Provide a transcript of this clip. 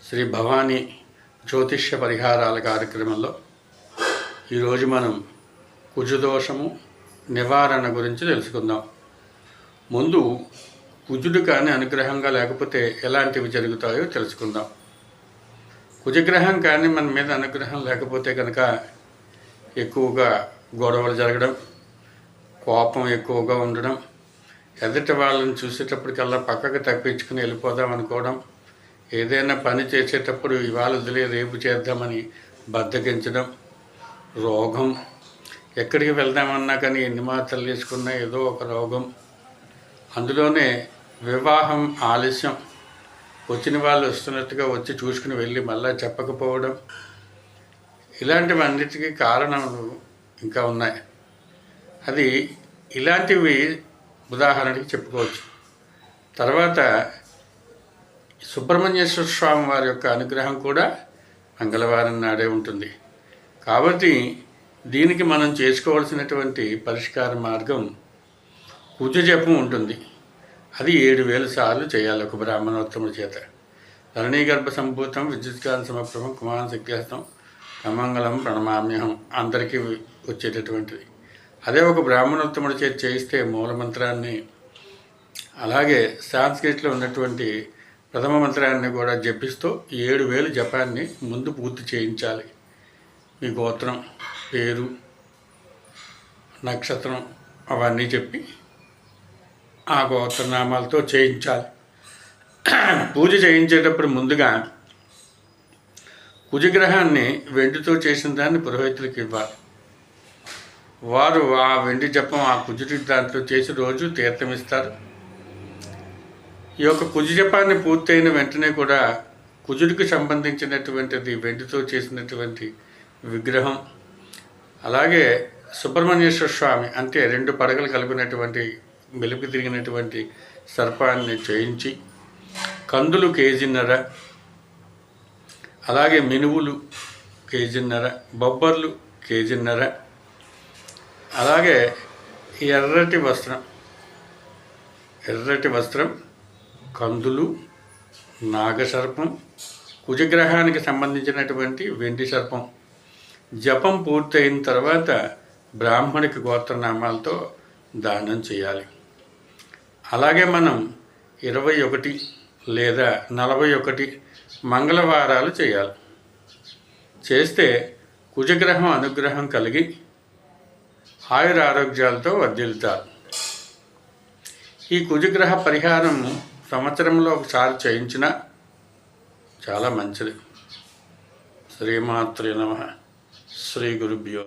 శ్రీ భవానీ జ్యోతిష్య పరిహారాల కార్యక్రమంలో ఈరోజు మనం కుజదోషము నివారణ గురించి తెలుసుకుందాం. ముందు కుజుడు కానీ అనుగ్రహంగా లేకపోతే ఎలాంటివి జరుగుతాయో తెలుసుకుందాం. కుజగ్రహం కానీ మన మీద అనుగ్రహం లేకపోతే కనుక ఎక్కువగా గొడవలు జరగడం, కోపం ఎక్కువగా ఉండడం, ఎదుటి వాళ్ళని చూసేటప్పటికల్లా పక్కకు తప్పించుకుని వెళ్ళిపోదాం అనుకోవడం, ఏదైనా పని చేసేటప్పుడు ఇవాళ వదిలే రేపు చేద్దామని బద్దకించడం, రోగం, ఎక్కడికి వెళ్దామన్నా కానీ ఎన్ని మాత్రలు తీసుకున్నా ఏదో ఒక రోగం, అందులోనే వివాహం ఆలస్యం, వచ్చిన వాళ్ళు వస్తున్నట్టుగా వచ్చి చూసుకుని వెళ్ళి మళ్ళీ చెప్పకపోవడం, ఇలాంటివన్నిటికీ కారణాలు ఇంకా ఉన్నాయి. అది ఇలాంటివి ఉదాహరణకి చెప్పుకోవచ్చు. తర్వాత సుబ్రహ్మణ్యేశ్వర స్వామి వారి యొక్క అనుగ్రహం కూడా మంగళవారం నాడే ఉంటుంది. కాబట్టి దీనికి మనం చేసుకోవాల్సినటువంటి పరిష్కార మార్గం కుజ జపం ఉంటుంది. అది 7000 సార్లు చేయాలి ఒక బ్రాహ్మణోత్తముడి చేత. ధరణీగర్భ సంభూతం విద్యుత్కాంత సమప్రభం కుమారం శక్తిహస్తం అమంగళం ప్రణమామ్యహం అందరికీ వచ్చేటటువంటిది. అదే ఒక బ్రాహ్మణోత్తముడి చేత చేయిస్తే మూలమంత్రాన్ని, అలాగే సాంస్క్రిట్లో ఉన్నటువంటి ప్రథమ మంత్రాన్ని కూడా జపిస్తూ 7000 జపాన్ని ముందు పూర్తి చేయించాలి. మీ గోత్రం, పేరు, నక్షత్రం అవన్నీ చెప్పి ఆ గోత్రనామాలతో చేయించాలి. పూజ చేయించేటప్పుడు ముందుగా కుజగ్రహాన్ని వెండితో చేసిన దాన్ని పురోహితులకు ఇవ్వాలి. వారు ఆ వెండి జపం ఆ కుజుడి దాంట్లో చేసి రోజు తీర్థం ఇస్తారు. ఈ యొక్క కుజ జపాన్ని పూర్తయిన వెంటనే కూడా కుజుడికి సంబంధించినటువంటిది వెండితో చేసినటువంటి విగ్రహం, అలాగే సుబ్రహ్మణ్యేశ్వర స్వామి అంటే 2 పడగలు కలిపినటువంటి మెలిపి తిరిగినటువంటి సర్పాన్ని చేయించి, కందులు 1.5 కేజీ, అలాగే మినువులు 1.5 కేజీ, బొబ్బర్లు 1.5 కేజీ, అలాగే ఎర్రటి వస్త్రం, కందులు, నాగసర్పం, కుజగ్రహానికి సంబంధించినటువంటి వెండి సర్పం, జపం పూర్తయిన తర్వాత బ్రాహ్మణికి గోత్రనామాలతో దానం చేయాలి. అలాగే మనం 21 లేదా 41 మంగళవారాలు చేయాలి. చేస్తే కుజగ్రహం అనుగ్రహం కలిగి ఆయుర ఆరోగ్యాలతో వర్ధిల్లుతారు. ఈ కుజగ్రహ పరిహారం సంవత్సరంలో ఒకసారి చేయించినా చాలా మంచిది. శ్రీమాత్రే నమః. శ్రీ గురుభ్యో.